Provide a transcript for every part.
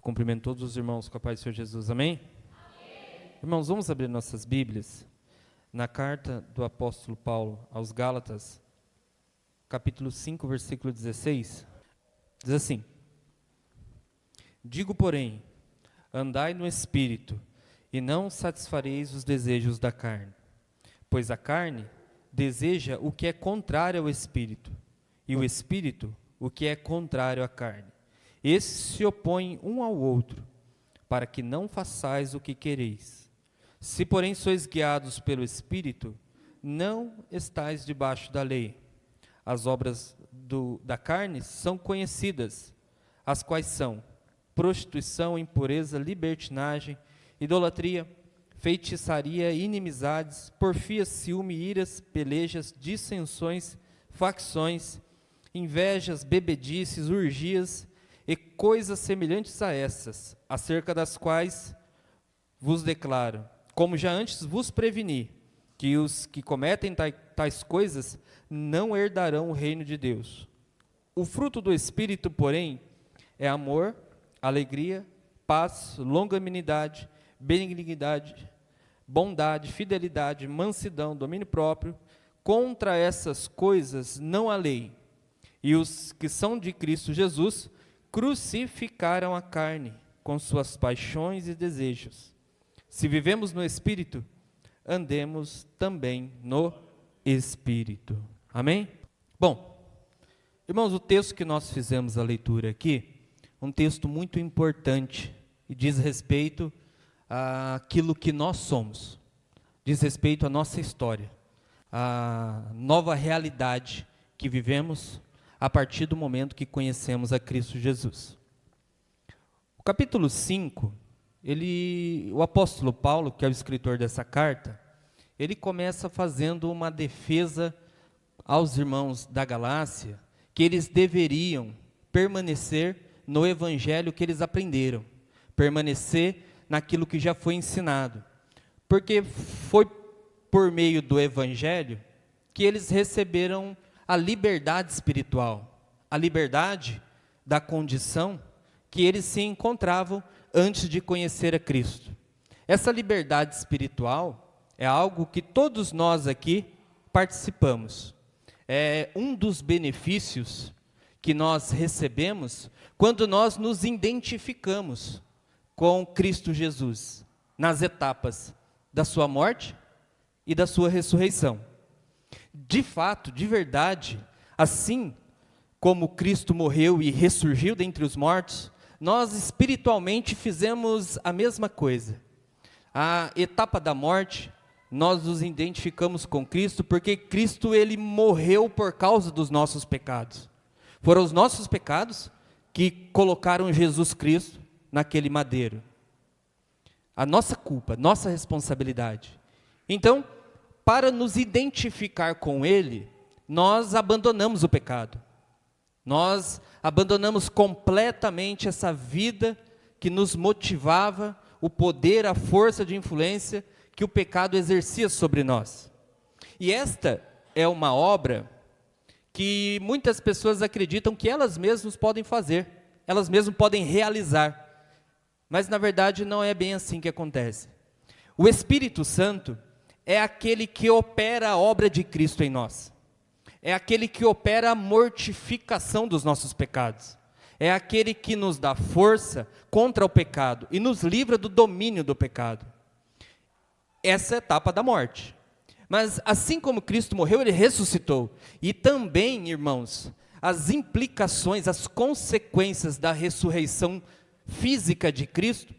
Cumprimento todos os irmãos com a paz do Senhor Jesus, amém? Irmãos, vamos abrir nossas Bíblias na carta do apóstolo Paulo aos Gálatas, capítulo 5, versículo 16, diz assim: Digo, porém, andai no Espírito, e não satisfareis os desejos da carne, pois a carne deseja o que é contrário ao Espírito, e o Espírito o que é contrário à carne. Esses se opõem um ao outro, para que não façais o que quereis. Se, porém, sois guiados pelo Espírito, não estais debaixo da lei. As obras da carne são conhecidas, as quais são prostituição, impureza, libertinagem, idolatria, feitiçaria, inimizades, porfias, ciúme, iras, pelejas, dissensões, facções, invejas, bebedices, urgias e coisas semelhantes a essas, acerca das quais vos declaro, como já antes vos preveni, que os que cometem tais coisas não herdarão o reino de Deus. O fruto do Espírito, porém, é amor, alegria, paz, longanimidade, benignidade, bondade, fidelidade, mansidão, domínio próprio. Contra essas coisas não há lei. E os que são de Cristo Jesus crucificaram a carne com suas paixões e desejos. Se vivemos no Espírito, andemos também no Espírito. Amém? Bom, irmãos, o texto que nós fizemos a leitura aqui, um texto muito importante e diz respeito àquilo que nós somos, diz respeito à nossa história, à nova realidade que vivemos a partir do momento que conhecemos a Cristo Jesus. O capítulo 5, o apóstolo Paulo, que é o escritor dessa carta, ele começa fazendo uma defesa aos irmãos da Galácia, que eles deveriam permanecer no evangelho que eles aprenderam, permanecer naquilo que já foi ensinado, porque foi por meio do evangelho que eles receberam a liberdade espiritual, a liberdade da condição que eles se encontravam antes de conhecer a Cristo. Essa liberdade espiritual é algo que todos nós aqui participamos. É um dos benefícios que nós recebemos quando nós nos identificamos com Cristo Jesus, nas etapas da sua morte e da sua ressurreição. De fato, de verdade, assim como Cristo morreu e ressurgiu dentre os mortos, nós espiritualmente fizemos a mesma coisa. A etapa da morte, nós nos identificamos com Cristo, porque Cristo ele morreu por causa dos nossos pecados. Foram os nossos pecados que colocaram Jesus Cristo naquele madeiro. A nossa culpa, nossa responsabilidade. Então, para nos identificar com Ele, nós abandonamos o pecado. Nós abandonamos completamente essa vida que nos motivava, o poder, a força de influência que o pecado exercia sobre nós. E esta é uma obra que muitas pessoas acreditam que elas mesmas podem fazer, elas mesmas podem realizar. Mas na verdade não é bem assim que acontece. O Espírito Santo é aquele que opera a obra de Cristo em nós. É aquele que opera a mortificação dos nossos pecados. É aquele que nos dá força contra o pecado e nos livra do domínio do pecado. Essa é a etapa da morte. Mas assim como Cristo morreu, Ele ressuscitou. E também, irmãos, as implicações, as consequências da ressurreição física de Cristo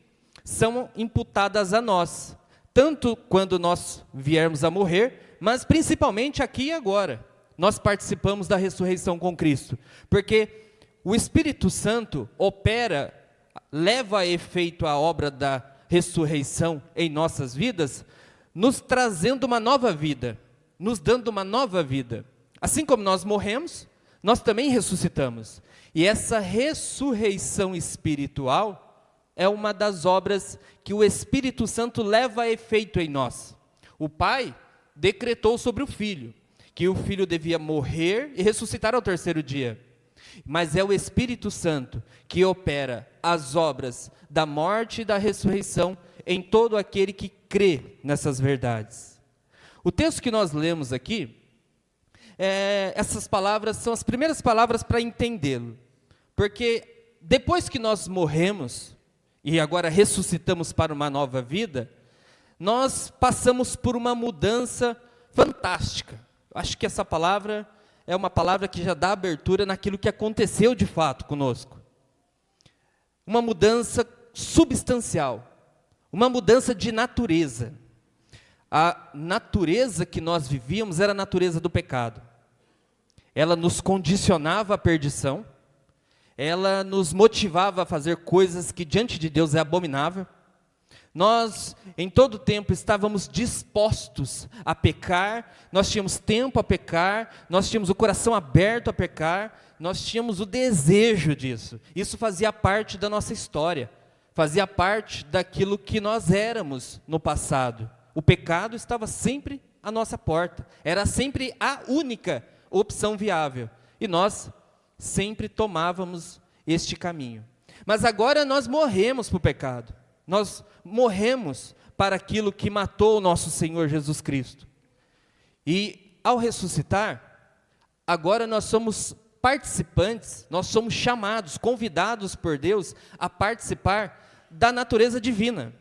são imputadas a nós. Tanto quando nós viermos a morrer, mas principalmente aqui e agora. Nós participamos da ressurreição com Cristo. Porque o Espírito Santo opera, leva a efeito a obra da ressurreição em nossas vidas, nos trazendo uma nova vida, nos dando uma nova vida. Assim como nós morremos, nós também ressuscitamos. E essa ressurreição espiritual é uma das obras que o Espírito Santo leva a efeito em nós. O Pai decretou sobre o Filho, que o Filho devia morrer e ressuscitar ao terceiro dia. Mas é o Espírito Santo que opera as obras da morte e da ressurreição em todo aquele que crê nessas verdades. O texto que nós lemos aqui, essas palavras são as primeiras palavras para entendê-lo. Porque depois que nós morremos, e agora ressuscitamos para uma nova vida, nós passamos por uma mudança fantástica. Acho que essa palavra é uma palavra que já dá abertura naquilo que aconteceu de fato conosco. Uma mudança substancial, uma mudança de natureza. A natureza que nós vivíamos era a natureza do pecado. Ela nos condicionava à perdição, ela nos motivava a fazer coisas que diante de Deus é abominável. Nós, em todo tempo, estávamos dispostos a pecar, nós tínhamos tempo a pecar, nós tínhamos o coração aberto a pecar, nós tínhamos o desejo disso. Isso fazia parte da nossa história, fazia parte daquilo que nós éramos no passado. O pecado estava sempre à nossa porta, era sempre a única opção viável, e nós sempre tomávamos este caminho. Mas agora nós morremos para o pecado. Nós morremos para aquilo que matou o nosso Senhor Jesus Cristo. E ao ressuscitar, agora nós somos participantes, nós somos chamados, convidados por Deus a participar da natureza divina.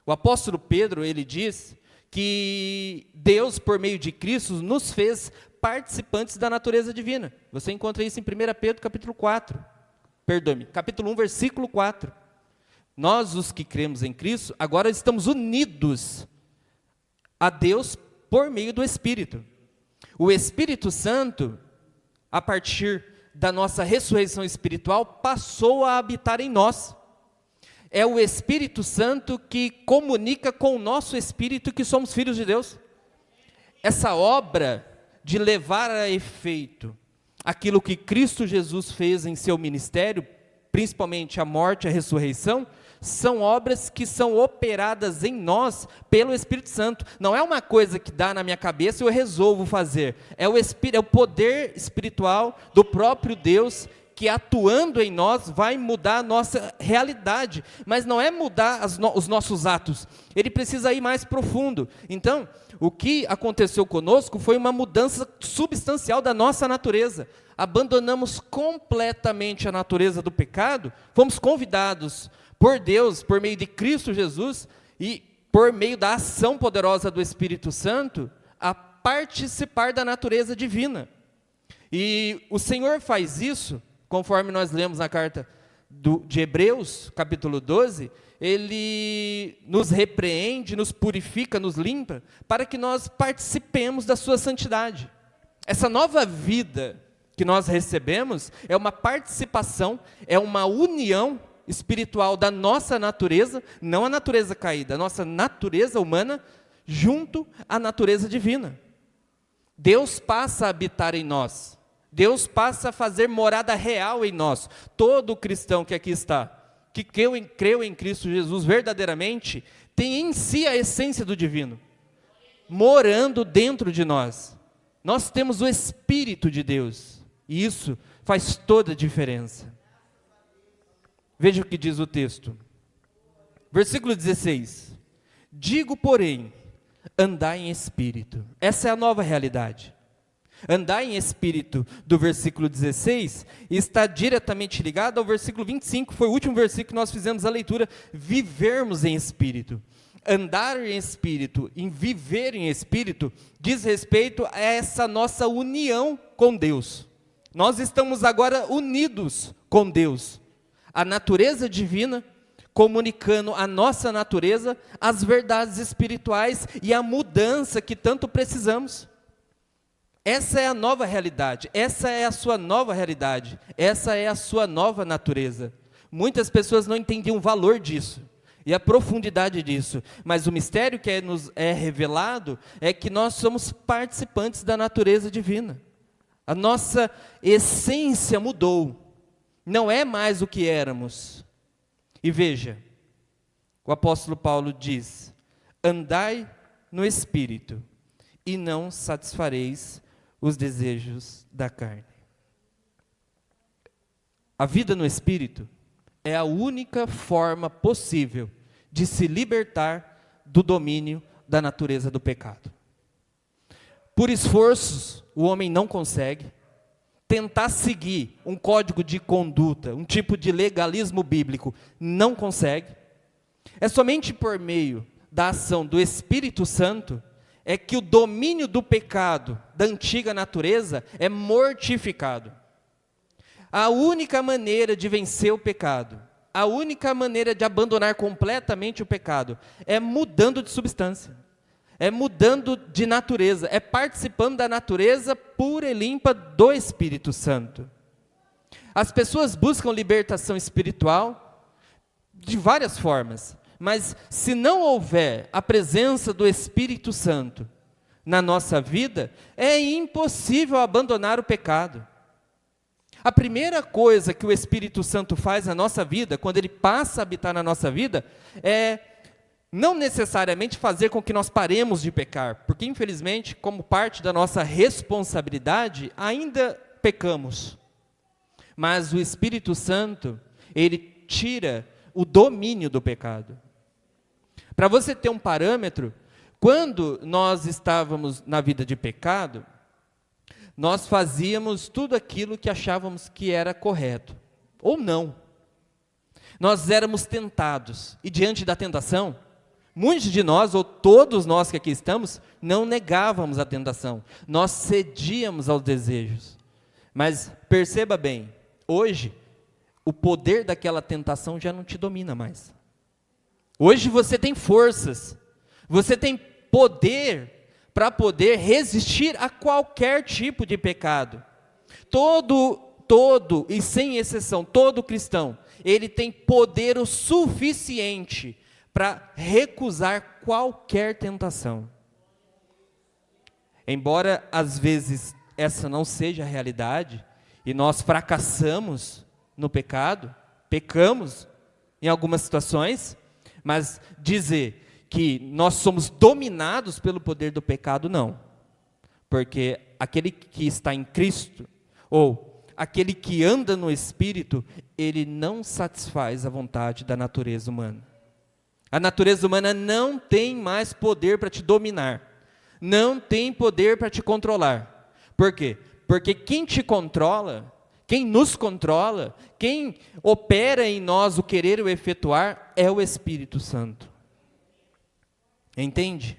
O apóstolo Pedro, ele diz que Deus, por meio de Cristo, nos fez participantes da natureza divina. Você encontra isso em 1 Pedro capítulo 1, versículo 4. Nós, os que cremos em Cristo, agora estamos unidos a Deus por meio do Espírito. O Espírito Santo, a partir da nossa ressurreição espiritual, passou a habitar em nós. É o Espírito Santo que comunica com o nosso espírito que somos filhos de Deus. Essa obra de levar a efeito aquilo que Cristo Jesus fez em seu ministério, principalmente a morte e a ressurreição, são obras que são operadas em nós pelo Espírito Santo. Não é uma coisa que dá na minha cabeça e eu resolvo fazer. É o poder espiritual do próprio Deus que, atuando em nós, vai mudar a nossa realidade. Mas não é mudar os nossos atos. Ele precisa ir mais profundo. Então, o que aconteceu conosco foi uma mudança substancial da nossa natureza. Abandonamos completamente a natureza do pecado, fomos convidados por Deus, por meio de Cristo Jesus, e por meio da ação poderosa do Espírito Santo, a participar da natureza divina. E o Senhor faz isso, conforme nós lemos na carta de Hebreus, capítulo 12, Ele nos repreende, nos purifica, nos limpa, para que nós participemos da sua santidade. Essa nova vida que nós recebemos é uma participação, é uma união espiritual da nossa natureza, não a natureza caída, a nossa natureza humana, junto à natureza divina. Deus passa a habitar em nós, Deus passa a fazer morada real em nós. Todo cristão que aqui está, que creu em Cristo Jesus verdadeiramente, tem em si a essência do divino, morando dentro de nós. Nós temos o Espírito de Deus, e isso faz toda a diferença. Veja o que diz o texto. Versículo 16. Digo, porém, andai em espírito. Essa é a nova realidade. Andar em espírito do versículo 16 está diretamente ligado ao versículo 25, foi o último versículo que nós fizemos a leitura, vivermos em espírito. Andar em espírito, em viver em espírito, diz respeito a essa nossa união com Deus. Nós estamos agora unidos com Deus. A natureza divina, comunicando a nossa natureza, as verdades espirituais e a mudança que tanto precisamos. Essa é a nova realidade, essa é a sua nova realidade, essa é a sua nova natureza. Muitas pessoas não entendiam o valor disso e a profundidade disso, mas o mistério que nos é revelado é que nós somos participantes da natureza divina. A nossa essência mudou. Não é mais o que éramos. E veja, o apóstolo Paulo diz: andai no Espírito, e não satisfareis os desejos da carne. A vida no Espírito é a única forma possível de se libertar do domínio da natureza do pecado. Por esforços, o homem não consegue. Tentar seguir um código de conduta, um tipo de legalismo bíblico, não consegue. É somente por meio da ação do Espírito Santo é que o domínio do pecado, da antiga natureza, é mortificado. A única maneira de vencer o pecado, a única maneira de abandonar completamente o pecado, é mudando de substância, é mudando de natureza, é participando da natureza pura e limpa do Espírito Santo. As pessoas buscam libertação espiritual de várias formas, mas se não houver a presença do Espírito Santo na nossa vida, é impossível abandonar o pecado. A primeira coisa que o Espírito Santo faz na nossa vida, quando ele passa a habitar na nossa vida, é não necessariamente fazer com que nós paremos de pecar, porque infelizmente, como parte da nossa responsabilidade, ainda pecamos. Mas o Espírito Santo, ele tira o domínio do pecado. Para você ter um parâmetro, quando nós estávamos na vida de pecado, nós fazíamos tudo aquilo que achávamos que era correto, ou não. Nós éramos tentados, e diante da tentação, muitos de nós, ou todos nós que aqui estamos, não negávamos a tentação, nós cedíamos aos desejos. Mas perceba bem, hoje, o poder daquela tentação já não te domina mais. Hoje você tem forças, você tem poder para poder resistir a qualquer tipo de pecado. Todo, e sem exceção, todo cristão, ele tem poder o suficiente para recusar qualquer tentação. Embora, às vezes, essa não seja a realidade, e nós fracassamos no pecado, pecamos em algumas situações, mas dizer que nós somos dominados pelo poder do pecado, não. Porque aquele que está em Cristo, ou aquele que anda no Espírito, ele não satisfaz a vontade da natureza humana. A natureza humana não tem mais poder para te dominar, não tem poder para te controlar. Por quê? Porque quem te controla, quem nos controla, quem opera em nós o querer e o efetuar, é o Espírito Santo. Entende?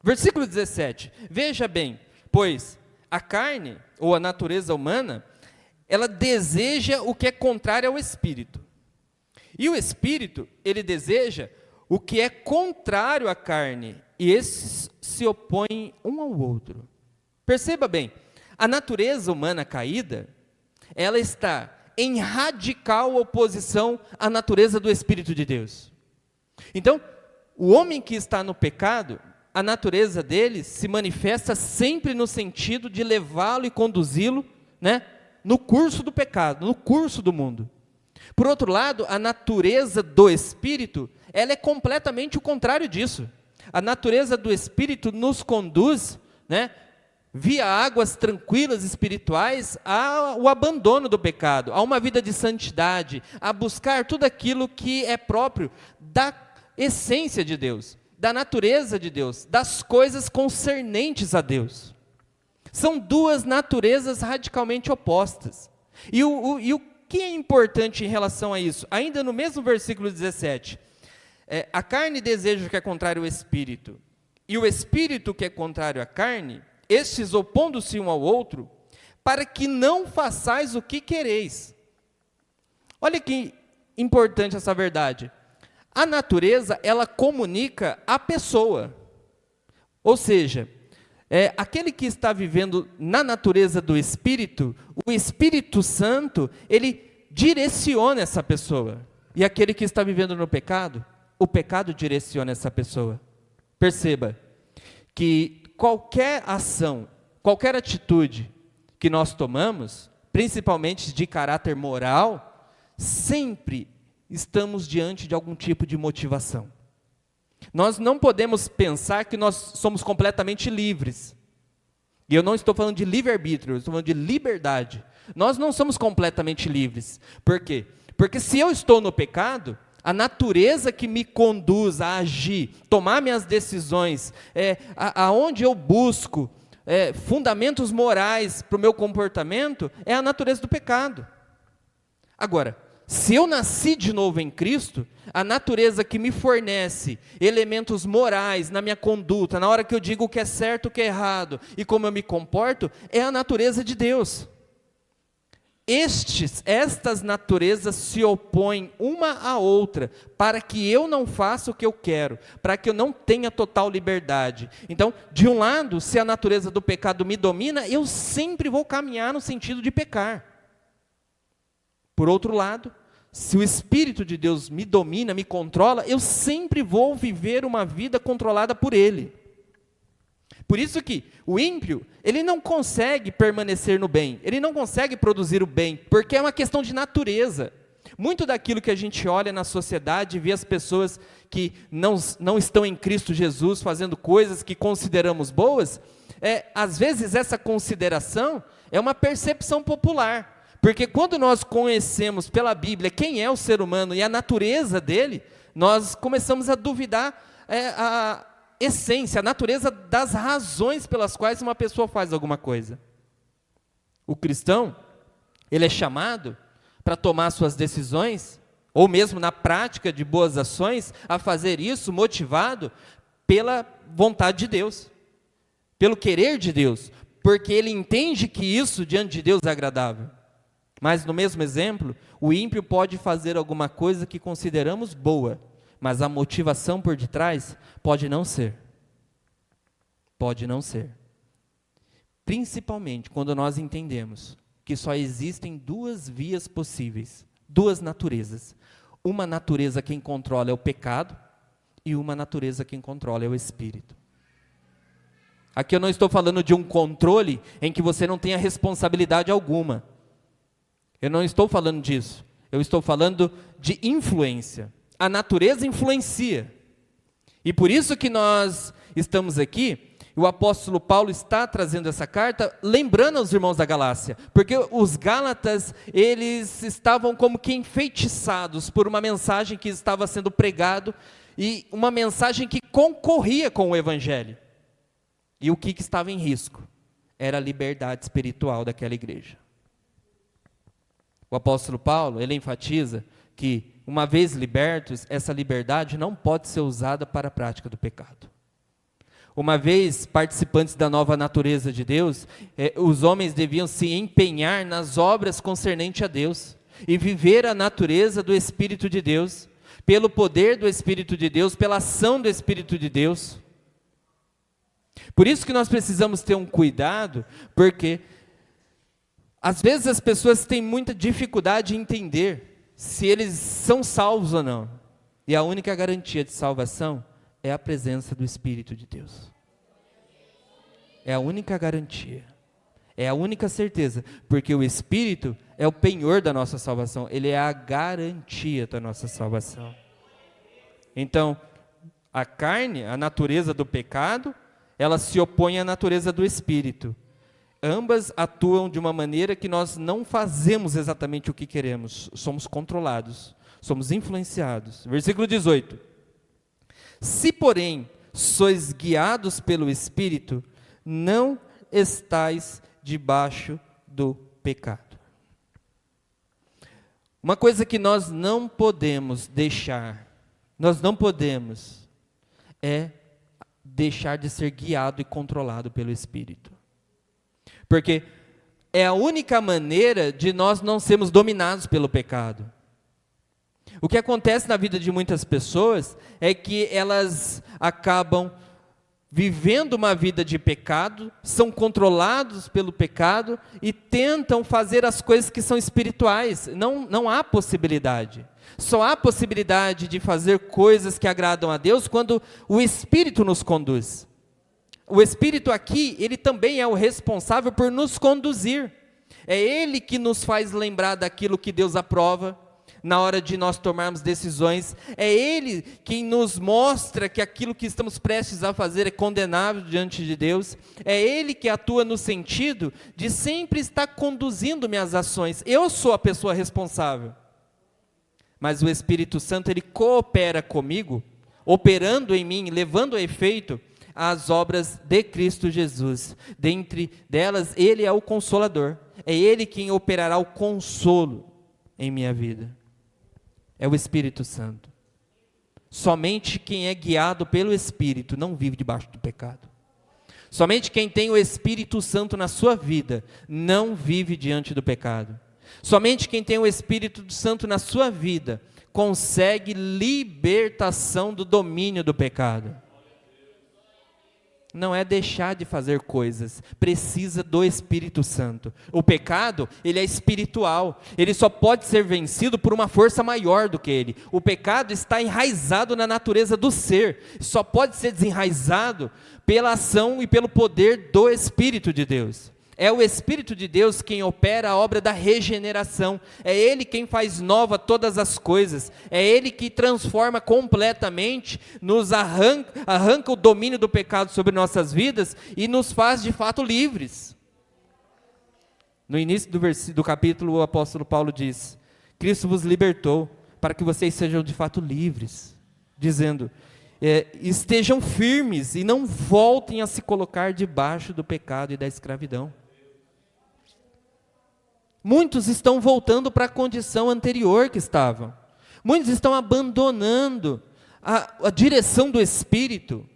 Versículo 17. Veja bem, pois a carne, ou a natureza humana, ela deseja o que é contrário ao Espírito. E o Espírito, ele deseja o que é contrário à carne. E esses se opõem um ao outro. Perceba bem, a natureza humana caída, ela está em radical oposição à natureza do Espírito de Deus. Então, o homem que está no pecado, a natureza dele se manifesta sempre no sentido de levá-lo e conduzi-lo, no curso do pecado, no curso do mundo. Por outro lado, a natureza do Espírito, ela é completamente o contrário disso. A natureza do Espírito nos conduz, via águas tranquilas espirituais, ao abandono do pecado, a uma vida de santidade, a buscar tudo aquilo que é próprio da essência de Deus, da natureza de Deus, das coisas concernentes a Deus. São duas naturezas radicalmente opostas. E o que é importante em relação a isso? Ainda no mesmo versículo 17, a carne deseja o que é contrário ao Espírito, e o Espírito que é contrário à carne, estes opondo-se um ao outro, para que não façais o que quereis. Olha que importante essa verdade. A natureza, ela comunica a pessoa. Ou seja, aquele que está vivendo na natureza do Espírito, o Espírito Santo, ele direciona essa pessoa. E aquele que está vivendo no pecado, o pecado direciona essa pessoa. Perceba que qualquer ação, qualquer atitude que nós tomamos, principalmente de caráter moral, sempre estamos diante de algum tipo de motivação. Nós não podemos pensar que nós somos completamente livres, E eu não estou falando de livre-arbítrio, eu estou falando de liberdade. Nós não somos completamente livres. Por quê? Porque se eu estou no pecado, a natureza que me conduz a agir, tomar minhas decisões, aonde eu busco fundamentos morais para o meu comportamento, é a natureza do pecado. Agora, se eu nasci de novo em Cristo, a natureza que me fornece elementos morais na minha conduta, na hora que eu digo o que é certo, o que é errado, e como eu me comporto, é a natureza de Deus. Estas naturezas se opõem uma à outra, para que eu não faça o que eu quero, para que eu não tenha total liberdade. Então, de um lado, se a natureza do pecado me domina, eu sempre vou caminhar no sentido de pecar. Por outro lado, se o Espírito de Deus me domina, me controla, eu sempre vou viver uma vida controlada por Ele. Por isso que o ímpio, ele não consegue permanecer no bem, ele não consegue produzir o bem, porque é uma questão de natureza. Muito daquilo que a gente olha na sociedade, vê as pessoas que não estão em Cristo Jesus fazendo coisas que consideramos boas, às vezes essa consideração é uma percepção popular. Porque quando nós conhecemos pela Bíblia quem é o ser humano e a natureza dele, nós começamos a duvidar a essência, a natureza das razões pelas quais uma pessoa faz alguma coisa. O cristão, ele é chamado para tomar suas decisões, ou mesmo na prática de boas ações, a fazer isso motivado pela vontade de Deus, pelo querer de Deus, porque ele entende que isso diante de Deus é agradável. Mas no mesmo exemplo, o ímpio pode fazer alguma coisa que consideramos boa, mas a motivação por detrás pode não ser. Pode não ser. Principalmente quando nós entendemos que só existem duas vias possíveis, duas naturezas. Uma natureza quem controla é o pecado, e uma natureza quem controla é o Espírito. Aqui eu não estou falando de um controle em que você não tenha responsabilidade alguma. Eu não estou falando disso. Eu estou falando de influência. A natureza influencia. E por isso que nós estamos aqui, o apóstolo Paulo está trazendo essa carta, lembrando aos irmãos da Galácia. Porque os Gálatas, eles estavam como que enfeitiçados por uma mensagem que estava sendo pregado, e uma mensagem que concorria com o Evangelho. E o que estava em risco? Era a liberdade espiritual daquela igreja. O apóstolo Paulo, ele enfatiza que, uma vez libertos, essa liberdade não pode ser usada para a prática do pecado. Uma vez participantes da nova natureza de Deus, os homens deviam se empenhar nas obras concernentes a Deus, e viver a natureza do Espírito de Deus, pelo poder do Espírito de Deus, pela ação do Espírito de Deus. Por isso que nós precisamos ter um cuidado, porque às vezes as pessoas têm muita dificuldade em entender se eles são salvos ou não. E a única garantia de salvação é a presença do Espírito de Deus. É a única garantia. É a única certeza. Porque o Espírito é o penhor da nossa salvação. Ele é a garantia da nossa salvação. Então, a carne, a natureza do pecado, ela se opõe à natureza do Espírito. Ambas atuam de uma maneira que nós não fazemos exatamente o que queremos. Somos controlados, somos influenciados. Versículo 18. Se, porém, sois guiados pelo Espírito, não estais debaixo do pecado. Uma coisa que nós não podemos deixar, é deixar de ser guiado e controlado pelo Espírito. Porque é a única maneira de nós não sermos dominados pelo pecado. O que acontece na vida de muitas pessoas é que elas acabam vivendo uma vida de pecado, são controlados pelo pecado e tentam fazer as coisas que são espirituais. Não há possibilidade. Só há possibilidade de fazer coisas que agradam a Deus quando o Espírito nos conduz. O Espírito aqui, ele também é o responsável por nos conduzir. É Ele que nos faz lembrar daquilo que Deus aprova. na hora de nós tomarmos decisões. É Ele quem nos mostra que aquilo que estamos prestes a fazer é condenável diante de Deus. É Ele que atua no sentido de sempre estar conduzindo minhas ações. Eu sou a pessoa responsável. Mas o Espírito Santo, Ele coopera comigo, operando em mim, levando a efeito as obras de Cristo Jesus. Dentre delas, Ele é o Consolador. É Ele quem operará o consolo em minha vida. É o Espírito Santo. Somente quem é guiado pelo Espírito não vive debaixo do pecado. Somente quem tem o Espírito Santo na sua vida não vive diante do pecado. Somente quem tem o Espírito Santo na sua vida consegue libertação do domínio do pecado. Não é deixar de fazer coisas, precisa do Espírito Santo. O pecado, ele é espiritual, ele só pode ser vencido por uma força maior do que ele. O pecado está enraizado na natureza do ser, só pode ser desenraizado pela ação e pelo poder do Espírito de Deus. É o Espírito de Deus quem opera a obra da regeneração. É Ele quem faz nova todas as coisas. É Ele que transforma completamente, nos arranca o domínio do pecado sobre nossas vidas e nos faz de fato livres. No início do capítulo, o apóstolo Paulo diz: Cristo vos libertou para que vocês sejam de fato livres. Dizendo, estejam firmes e não voltem a se colocar debaixo do pecado e da escravidão. Muitos estão voltando para a condição anterior que estavam. Muitos estão abandonando a direção do Espírito,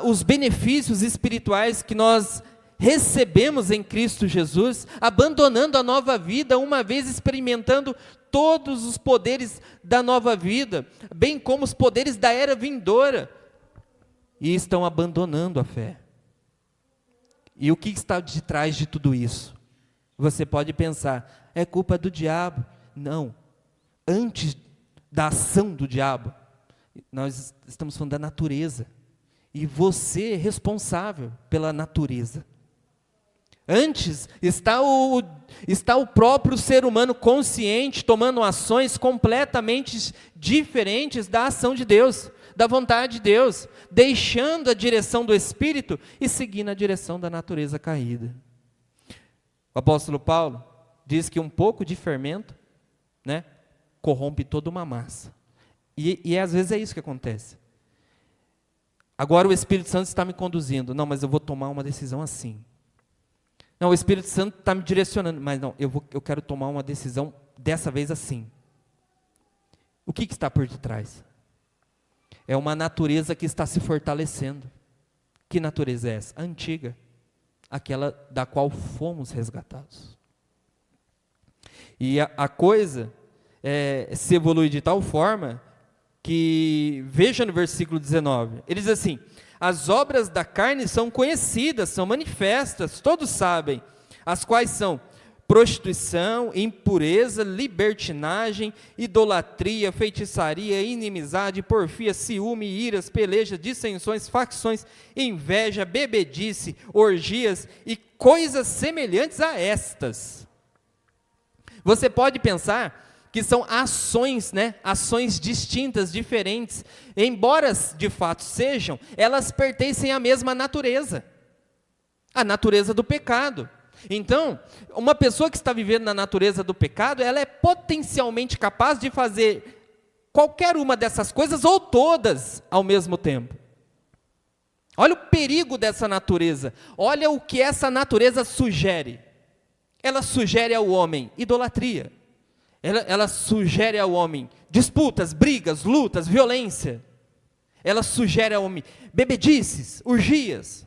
os benefícios espirituais que nós recebemos em Cristo Jesus, abandonando a nova vida, uma vez experimentando todos os poderes da nova vida, bem como os poderes da era vindoura, e estão abandonando a fé. E o que está de trás de tudo isso? Você pode pensar, é culpa do diabo. Não. Antes da ação do diabo, nós estamos falando da natureza. E você é responsável pela natureza. Antes está o próprio ser humano consciente, tomando ações completamente diferentes da ação de Deus, da vontade de Deus, deixando a direção do Espírito e seguindo a direção da natureza caída. O apóstolo Paulo diz que um pouco de fermento, né, corrompe toda uma massa. E às vezes é isso que acontece. Agora o Espírito Santo está me conduzindo. Não, mas eu vou tomar uma decisão assim. Não, o Espírito Santo está me direcionando. Mas não, eu quero tomar uma decisão dessa vez assim. O que está por detrás? É uma natureza que está se fortalecendo. Que natureza é essa? A antiga. Aquela da qual fomos resgatados. E a coisa se evolui de tal forma que, veja no versículo 19, ele diz assim: as obras da carne são conhecidas, são manifestas, todos sabem, as quais são prostituição, impureza, libertinagem, idolatria, feitiçaria, inimizade, porfia, ciúme, iras, pelejas, dissensões, facções, inveja, bebedice, orgias e coisas semelhantes a estas. Você pode pensar que são ações, né? Ações distintas, diferentes, embora de fato sejam, elas pertencem à mesma natureza, a natureza do pecado. Então, uma pessoa que está vivendo na natureza do pecado, ela é potencialmente capaz de fazer qualquer uma dessas coisas ou todas ao mesmo tempo. Olha o perigo dessa natureza, olha o que essa natureza sugere. Ela sugere ao homem idolatria, ela sugere ao homem disputas, brigas, lutas, violência. Ela sugere ao homem bebedices, orgias.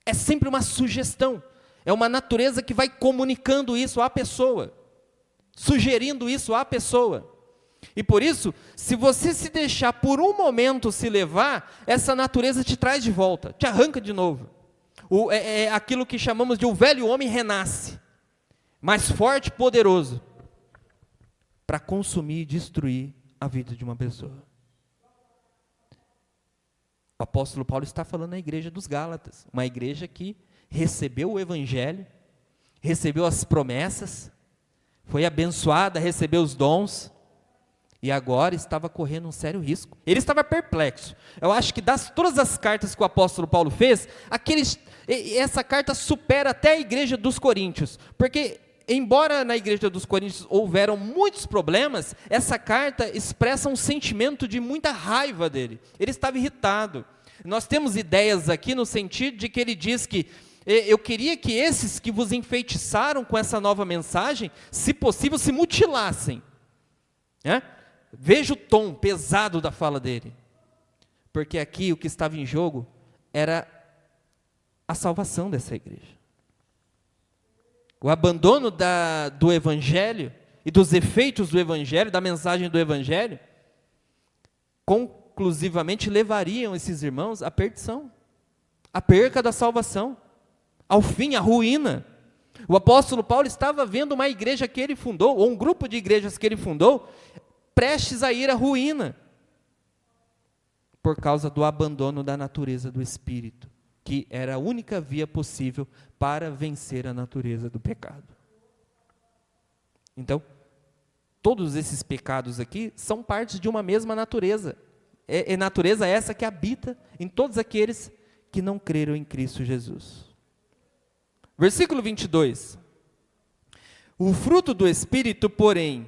É sempre uma sugestão. É uma natureza que vai comunicando isso à pessoa, sugerindo isso à pessoa. E por isso, se você se deixar por um momento se levar, essa natureza te traz de volta, te arranca de novo. É aquilo que chamamos de o velho homem renasce, mais forte e poderoso, para consumir e destruir a vida de uma pessoa. O apóstolo Paulo está falando na igreja dos Gálatas, uma igreja que recebeu o Evangelho, recebeu as promessas, foi abençoada, recebeu os dons, e agora estava correndo um sério risco. Ele estava perplexo. Eu acho que das todas as cartas que o apóstolo Paulo fez, essa carta supera até a igreja dos Coríntios, porque embora na igreja dos Coríntios houveram muitos problemas, essa carta expressa um sentimento de muita raiva dele. Ele estava irritado. Nós temos ideias aqui no sentido de que ele diz que eu queria que esses que vos enfeitiçaram com essa nova mensagem, se possível, se mutilassem. Veja o tom pesado da fala dele. Porque aqui o que estava em jogo era a salvação dessa igreja. O abandono do Evangelho e dos efeitos do Evangelho, da mensagem do Evangelho, conclusivamente levariam esses irmãos à perdição, à perca da salvação, ao fim, à ruína. O apóstolo Paulo estava vendo uma igreja que ele fundou, ou um grupo de igrejas que ele fundou, prestes a ir à ruína, por causa do abandono da natureza do Espírito, que era a única via possível para vencer a natureza do pecado. Então, todos esses pecados aqui são partes de uma mesma natureza. É natureza essa que habita em todos aqueles que não creram em Cristo Jesus. Versículo 22. O fruto do Espírito, porém,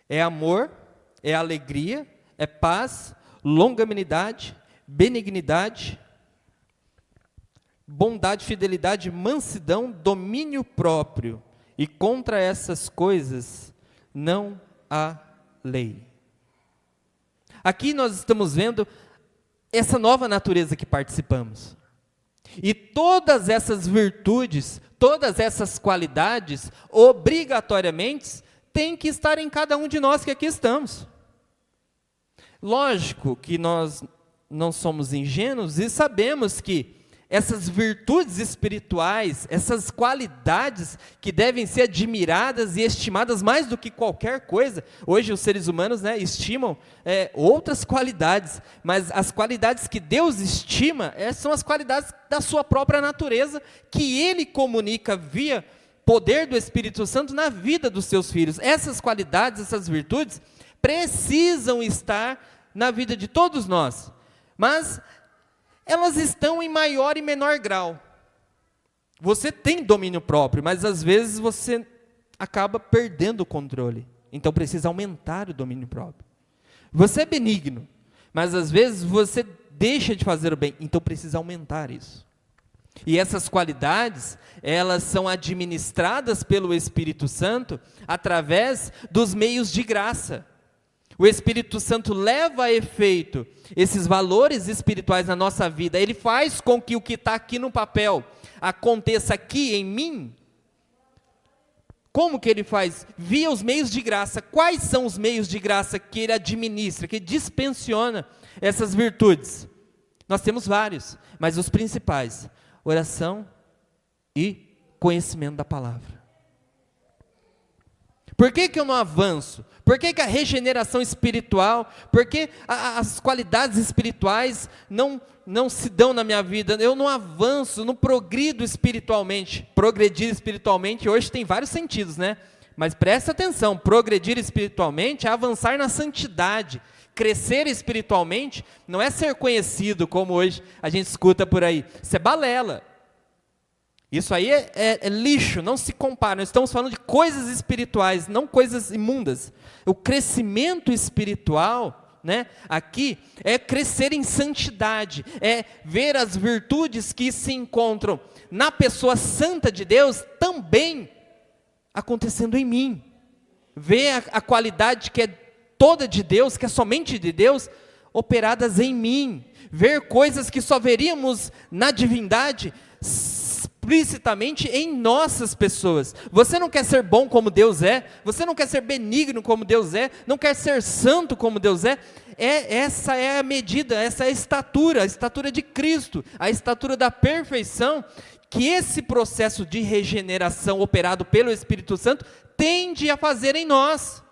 é amor, é alegria, é paz, longanimidade, benignidade, bondade, fidelidade, mansidão, domínio próprio. E contra essas coisas não há lei. Aqui nós estamos vendo essa nova natureza que participamos. E todas essas virtudes, todas essas qualidades, obrigatoriamente, têm que estar em cada um de nós que aqui estamos. Lógico que nós não somos ingênuos e sabemos que essas virtudes espirituais, essas qualidades que devem ser admiradas e estimadas mais do que qualquer coisa. Hoje os seres humanos estimam outras qualidades, mas as qualidades que Deus estima são as qualidades da sua própria natureza, que Ele comunica via poder do Espírito Santo na vida dos seus filhos. Essas qualidades, essas virtudes, precisam estar na vida de todos nós, mas elas estão em maior e menor grau. Você tem domínio próprio, mas às vezes você acaba perdendo o controle. Então precisa aumentar o domínio próprio. Você é benigno, mas às vezes você deixa de fazer o bem, então precisa aumentar isso. E essas qualidades, elas são administradas pelo Espírito Santo através dos meios de graça. O Espírito Santo leva a efeito esses valores espirituais na nossa vida. Ele faz com que o que está aqui no papel aconteça aqui em mim. Como que ele faz? Via os meios de graça. Quais são os meios de graça que ele administra, que dispensiona essas virtudes? Nós temos vários, mas os principais: oração e conhecimento da palavra. Por que eu não avanço? Por que a regeneração espiritual, por que as qualidades espirituais não se dão na minha vida? Eu não avanço, não progrido espiritualmente. Progredir espiritualmente hoje tem vários sentidos, né? Mas presta atenção, progredir espiritualmente é avançar na santidade. Crescer espiritualmente não é ser conhecido, como hoje a gente escuta por aí. Isso é balela. Isso aí é lixo, não se compara. Nós estamos falando de coisas espirituais, não coisas imundas. O crescimento espiritual, aqui, é crescer em santidade, é ver as virtudes que se encontram na pessoa santa de Deus também acontecendo em mim. Ver a qualidade que é toda de Deus, que é somente de Deus, operadas em mim. Ver coisas que só veríamos na divindade explicitamente em nossas pessoas. Você não quer ser bom como Deus é, você não quer ser benigno como Deus é, não quer ser santo como Deus é, essa é a medida, essa é a estatura de Cristo, a estatura da perfeição, que esse processo de regeneração operado pelo Espírito Santo tende a fazer em nós.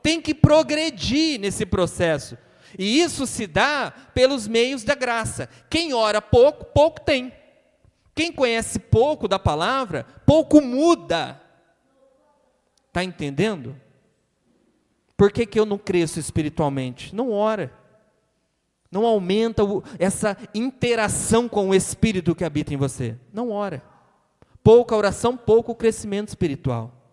Tem que progredir nesse processo, e isso se dá pelos meios da graça. Quem ora pouco, pouco tem. Quem conhece pouco da palavra, pouco muda. Está entendendo? Por que eu não cresço espiritualmente? Não ora. Não aumenta essa interação com o Espírito que habita em você. Não ora. Pouca oração, pouco crescimento espiritual.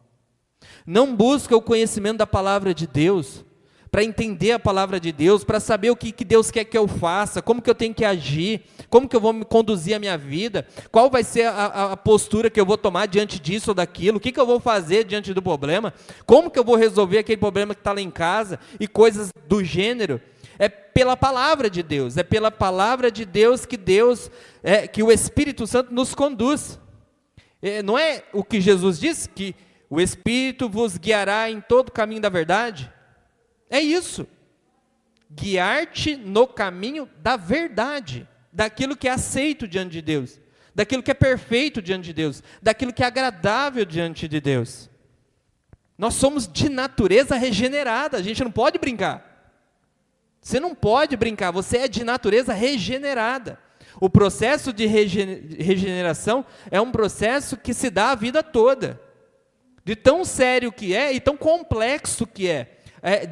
Não busca o conhecimento da palavra de Deus, para entender a palavra de Deus, para saber o que Deus quer que eu faça, como que eu tenho que agir, como que eu vou me conduzir a minha vida, qual vai ser a postura que eu vou tomar diante disso ou daquilo, o que eu vou fazer diante do problema, como que eu vou resolver aquele problema que está lá em casa, e coisas do gênero. É pela palavra de Deus, é pela palavra de Deus que o Espírito Santo nos conduz. Não é o que Jesus disse, que o Espírito vos guiará em todo o caminho da verdade? É isso, guiar-te no caminho da verdade, daquilo que é aceito diante de Deus, daquilo que é perfeito diante de Deus, daquilo que é agradável diante de Deus. Nós somos de natureza regenerada, a gente não pode brincar. Você não pode brincar, você é de natureza regenerada. O processo de regeneração é um processo que se dá a vida toda. De tão sério que é e tão complexo que é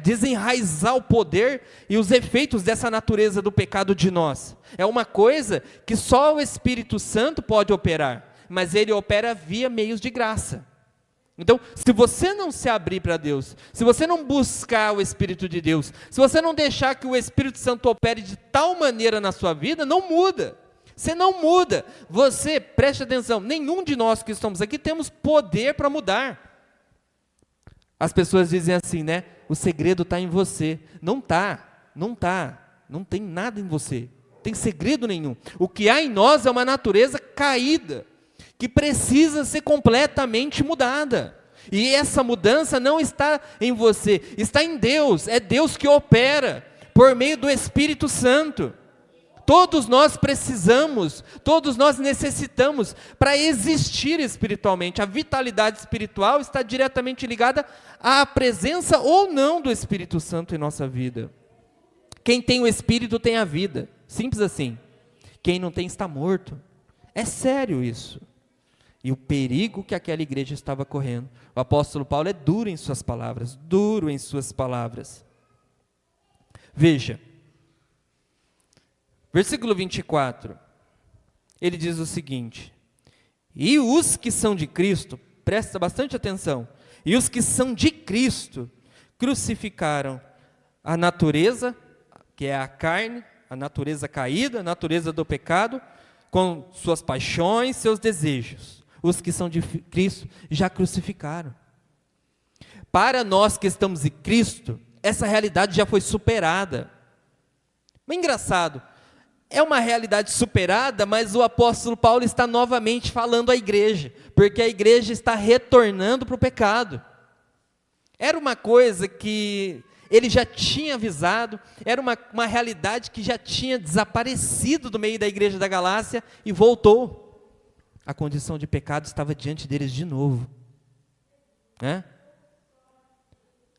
desenraizar o poder e os efeitos dessa natureza do pecado de nós. É uma coisa que só o Espírito Santo pode operar, mas ele opera via meios de graça. Então, se você não se abrir para Deus, se você não buscar o Espírito de Deus, se você não deixar que o Espírito Santo opere de tal maneira na sua vida, não muda. Você não muda. Você, preste atenção, nenhum de nós que estamos aqui temos poder para mudar. As pessoas dizem assim, né? O segredo está em você. Não está. Não tem nada em você. Não tem segredo nenhum. O que há em nós é uma natureza caída, que precisa ser completamente mudada. E essa mudança não está em você, está em Deus. É Deus que opera por meio do Espírito Santo. Todos nós precisamos, todos nós necessitamos para existir espiritualmente. A vitalidade espiritual está diretamente ligada à presença ou não do Espírito Santo em nossa vida. Quem tem o Espírito tem a vida, simples assim. Quem não tem está morto. É sério isso. E o perigo que aquela igreja estava correndo. O apóstolo Paulo é duro em suas palavras, duro em suas palavras. Veja. Versículo 24, ele diz o seguinte: e os que são de Cristo, presta bastante atenção, e os que são de Cristo, crucificaram a natureza, que é a carne, a natureza caída, a natureza do pecado, com suas paixões, seus desejos. Os que são de Cristo já crucificaram. Para nós que estamos em Cristo, essa realidade já foi superada. Mas engraçado, é uma realidade superada, mas o apóstolo Paulo está novamente falando à igreja, porque a igreja está retornando para o pecado. Era uma coisa que ele já tinha avisado, era uma realidade que já tinha desaparecido do meio da igreja da Galácia e voltou. A condição de pecado estava diante deles de novo. Né?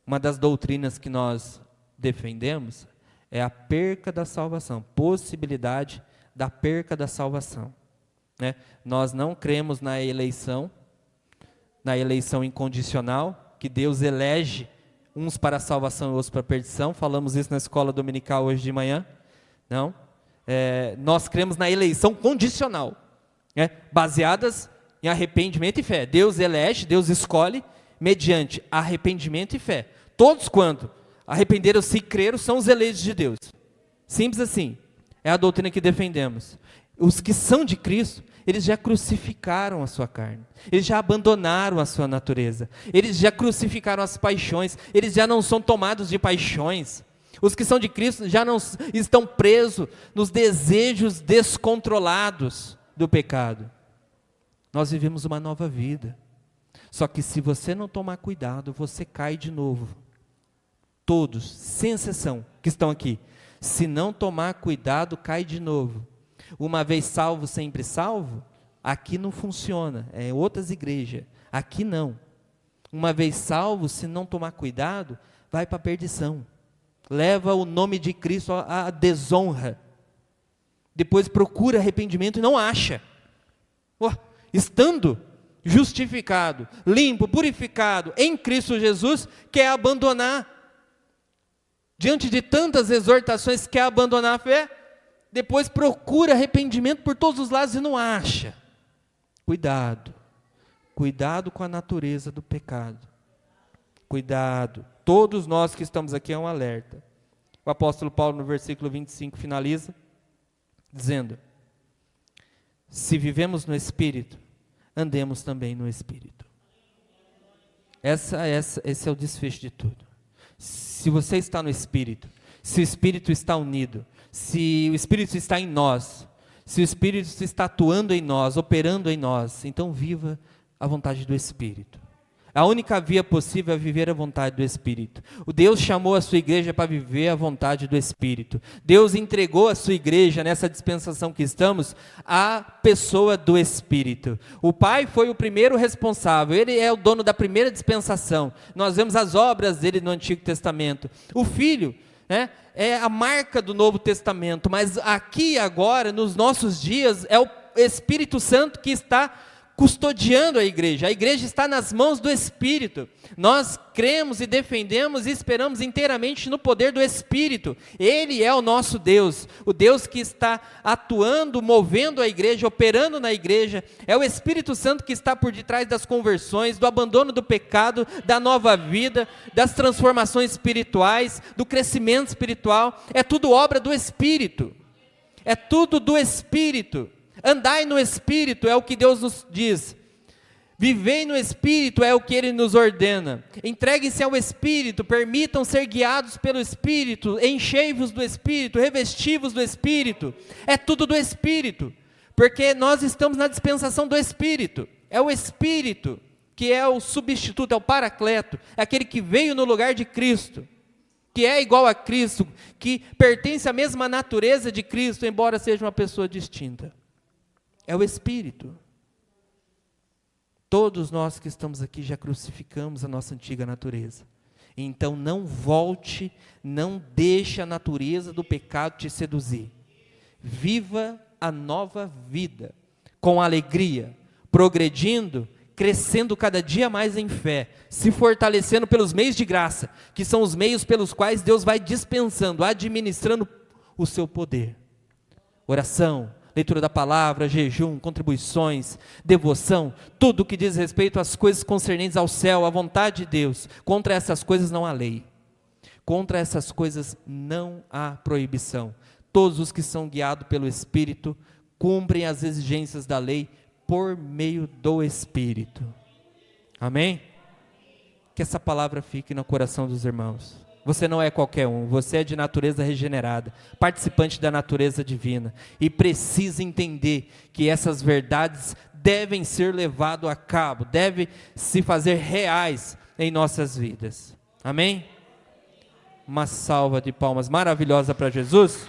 Uma das doutrinas que nós defendemos é a perca da salvação, possibilidade da perca da salvação. Né? Nós não cremos na eleição incondicional, que Deus elege uns para a salvação e outros para a perdição. Falamos isso na escola dominical hoje de manhã. Não. Nós cremos na eleição condicional, né? Baseadas em arrependimento e fé. Deus elege, Deus escolhe, mediante arrependimento e fé. Todos quanto arrependeram-se e creram são os eleitos de Deus. Simples assim. É a doutrina que defendemos. Os que são de Cristo, eles já crucificaram a sua carne. Eles já abandonaram a sua natureza. Eles já crucificaram as paixões. Eles já não são tomados de paixões. Os que são de Cristo já não estão presos nos desejos descontrolados do pecado. Nós vivemos uma nova vida. Só que se você não tomar cuidado, você cai de novo. Todos, sem exceção, que estão aqui, se não tomar cuidado, cai de novo. Uma vez salvo, sempre salvo, aqui não funciona, é outras igrejas, aqui não. Uma vez salvo, se não tomar cuidado, vai para a perdição. Leva o nome de Cristo à desonra. Depois procura arrependimento e não acha. Estando justificado, limpo, purificado em Cristo Jesus, quer abandonar. Diante de tantas exortações, quer abandonar a fé, depois procura arrependimento por todos os lados e não acha. Cuidado, cuidado com a natureza do pecado. Cuidado, todos nós que estamos aqui é um alerta. O apóstolo Paulo no versículo 25 finaliza dizendo: se vivemos no Espírito, andemos também no Espírito. Esse é o desfecho de tudo. Se você está no Espírito, se o Espírito está unido, se o Espírito está em nós, se o Espírito está atuando em nós, operando em nós, então viva a vontade do Espírito. A única via possível é viver a vontade do Espírito. O Deus chamou a sua igreja para viver a vontade do Espírito. Deus entregou a sua igreja, nessa dispensação que estamos, à pessoa do Espírito. O Pai foi o primeiro responsável, Ele é o dono da primeira dispensação. Nós vemos as obras dele no Antigo Testamento. O Filho, é a marca do Novo Testamento, mas aqui agora, nos nossos dias, é o Espírito Santo que está custodiando a igreja está nas mãos do Espírito. Nós cremos e defendemos e esperamos inteiramente no poder do Espírito. Ele é o nosso Deus, o Deus que está atuando, movendo a igreja, operando na igreja. É o Espírito Santo que está por detrás das conversões, do abandono do pecado, da nova vida, das transformações espirituais, do crescimento espiritual. É tudo obra do Espírito. É tudo do Espírito. Andai no Espírito é o que Deus nos diz. Vivei no Espírito é o que Ele nos ordena. Entreguem-se ao Espírito, permitam ser guiados pelo Espírito, enchei-vos do Espírito, revesti-vos do Espírito. É tudo do Espírito, porque nós estamos na dispensação do Espírito. É o Espírito que é o substituto, é o paracleto, é aquele que veio no lugar de Cristo, que é igual a Cristo, que pertence à mesma natureza de Cristo, embora seja uma pessoa distinta. É o Espírito. Todos nós que estamos aqui já crucificamos a nossa antiga natureza. Então não volte, não deixe a natureza do pecado te seduzir. Viva a nova vida, com alegria, progredindo, crescendo cada dia mais em fé, se fortalecendo pelos meios de graça, que são os meios pelos quais Deus vai dispensando, administrando o seu poder. Oração, leitura da palavra, jejum, contribuições, devoção, tudo que diz respeito às coisas concernentes ao céu, à vontade de Deus. Contra essas coisas não há lei. Contra essas coisas não há proibição. Todos os que são guiados pelo Espírito cumprem as exigências da lei por meio do Espírito. Amém? Que essa palavra fique no coração dos irmãos. Você não é qualquer um, você é de natureza regenerada, participante da natureza divina, e precisa entender que essas verdades devem ser levadas a cabo, devem se fazer reais em nossas vidas. Amém? Uma salva de palmas maravilhosa para Jesus.